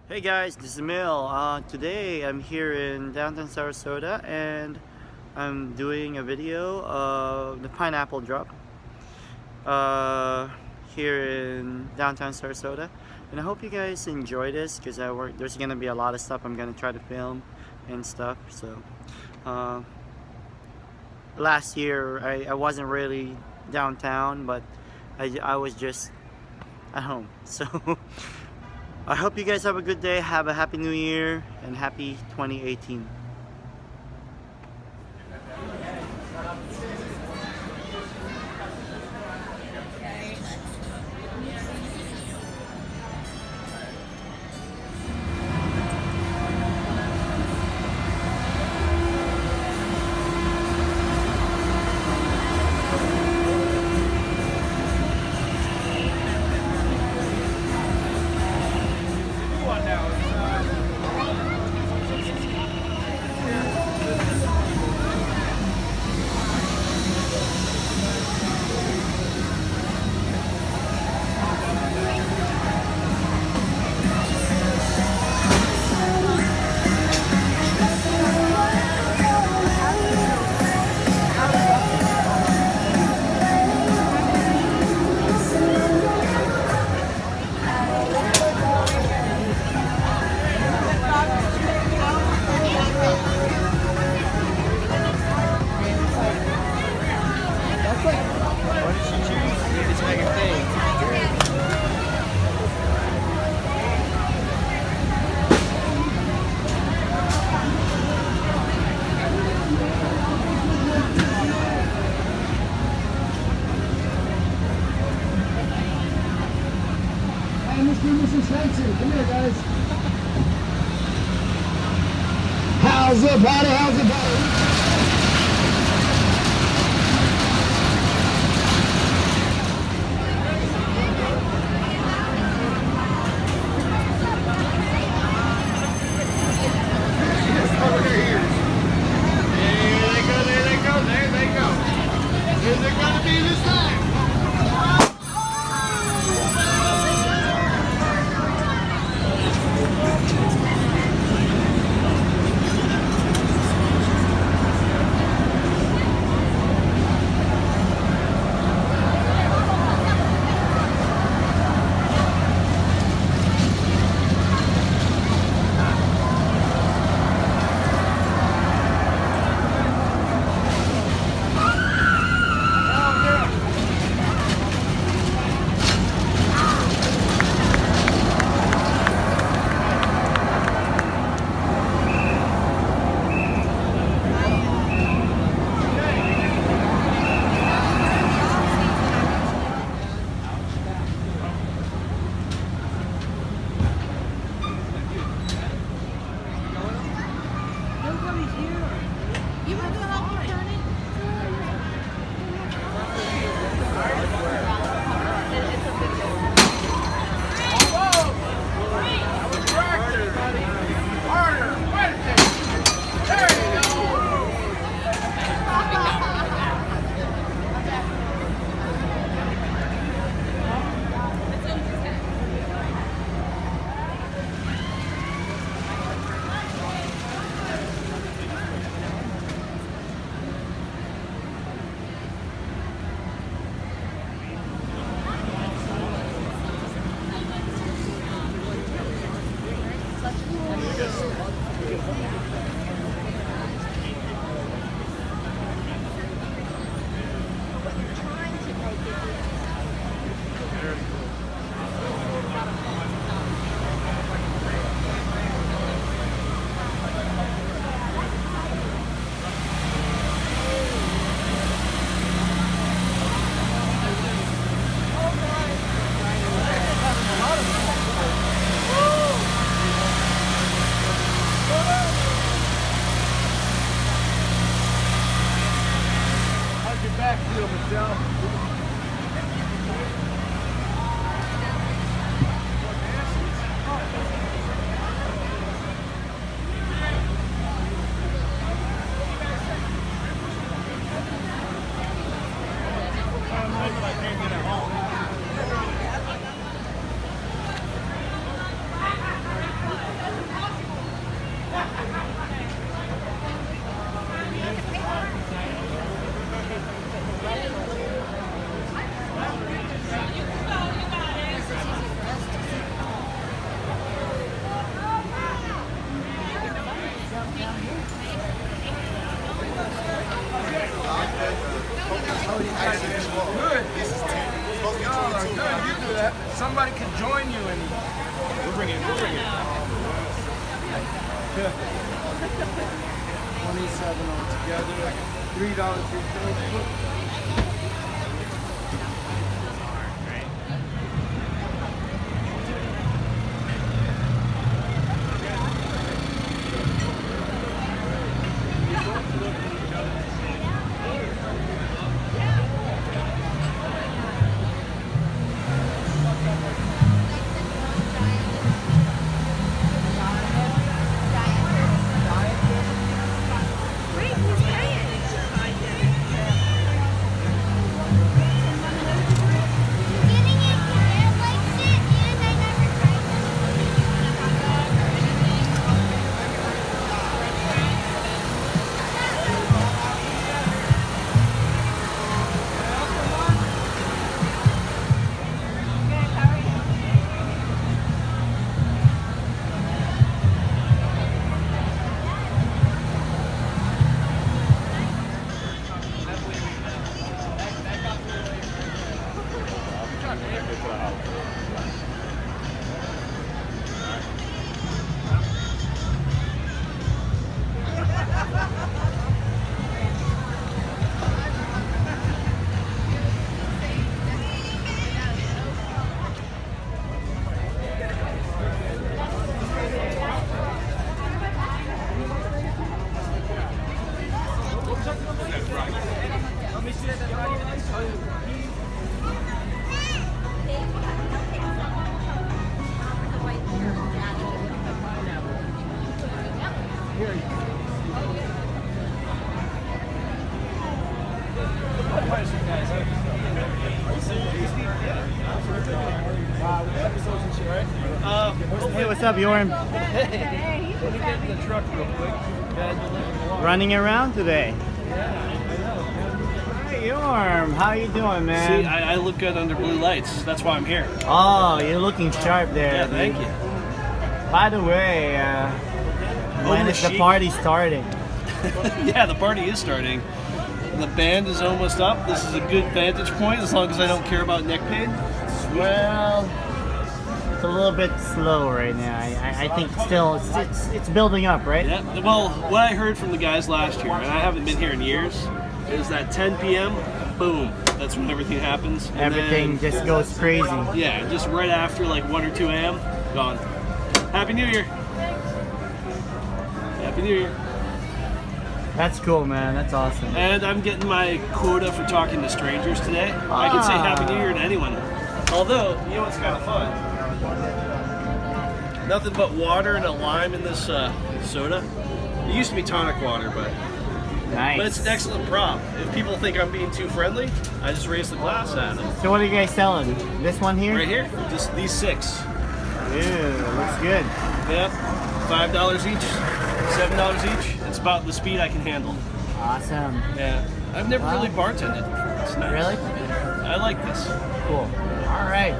Hey guys, this is Emil. Today I'm here in downtown Sarasota and I'm doing a video of the pineapple drop here in downtown Sarasota, and I hope you guys enjoy this because there's gonna be a lot of stuff I'm gonna try to film and stuff. So last year I wasn't really downtown, but I was just at home. So I hope you guys have a good day, have a happy new year, and happy 2018. Come here, guys. How's it, buddy? How's it, buddy? Is it gonna be this time? $27 altogether. $3 for your Hey, what's up, Yorm? Let me get in the truck real quick. Running around today. Hey, Yorm, how you doing, man? See, I look good under blue lights. That's why I'm here. Oh, you're looking sharp there. Yeah, thank you. By the way, when is the party starting? Yeah, the party is starting. The band is almost up. This is a good vantage point as long as I don't care about neck pain. Well, it's a little bit slow right now. I think still it's building up, right? Yeah. Well, what I heard from the guys last year, and I haven't been here in years, is that 10 p.m., boom, that's when everything happens. And Everything then, just goes crazy. yeah, just right after like 1 or 2 a.m., gone. Happy New Year. Happy New Year. That's cool, man. That's awesome. And I'm getting my quota for talking to strangers today. I can say Happy New Year to anyone. Although, you know what's kind of fun? Nothing but water and a lime in this soda. It used to be tonic water, but Nice. it's an excellent prop. If people think I'm being too friendly, I just raise the glass at them. So what are you guys selling? This one here? Right here, just these 6. Ew, looks good. Yep, $5 each, $7 each. It's about the speed I can handle. Awesome. Yeah, I've never Wow. really bartended before. It's nice. Really? I like this. Cool. All right.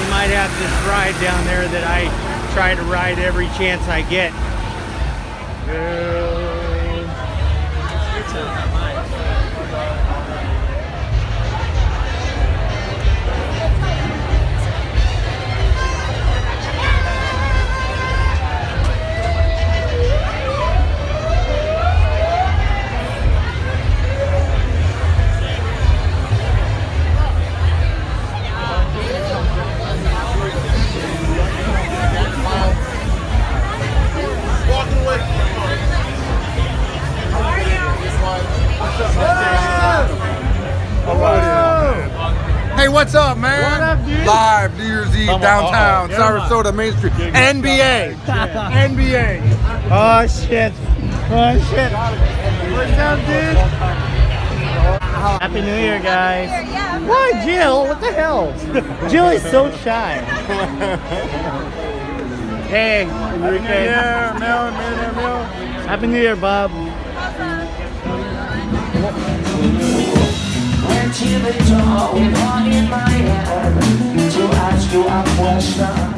Might have this ride down there that I try to ride every chance I get. G downtown, Sarasota Main Street. NBA. NBA. Oh shit. Oh shit. What's up, dude? Happy New Year, guys. Why, Jill? What the hell? Jill is so shy. Hey, Enrique. Happy New Year, Bob. Went to the door with one in my hand to ask you a question.